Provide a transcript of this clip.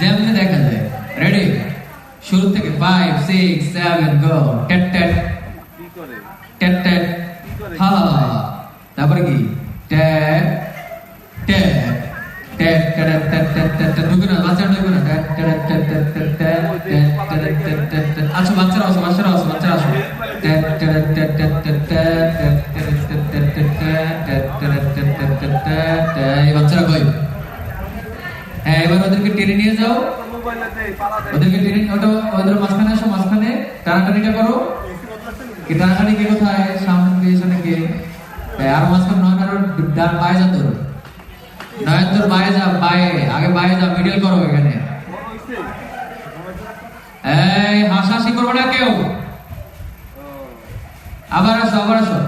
যেমনি দেখা যায়। রেডি, শুরু থেকে 5 6 7 গো। টেট টেট টেট টেট হা। তারপরে কি TET TET TET TET TET TET TET. ঢুকে না, বাচ্চা ঢুকে না। TET TET TET TET TET TET TET TET TET. আচ্ছা বাচ্চারা আসো, বাচ্চারা আসো, বাচ্চারা আসো। TET TET TET TET TET TET TET TET TET TET TET TET TET TET TET. এই বাচ্চারা কই? হ্যাঁ, এবার ওদেরকে টেনে নিয়ে যাও, ওদেরকে টেনে ওটা ওদের মাঝখানে আসো, মাঝখানে টানাটানিটা করো। কি টানাটানি কে কোথায়? সামনে দিয়ে এসে নাকি? আর মাঝখানে নয় কারো ডান পায়ে যা তোর, নয় তোর বায়ে যা, বায়ে আগে বায়ে যা, মিডল করো এখানে। এই হাসাহাসি করবো না কেউ। আবার আসো, আবার আসো।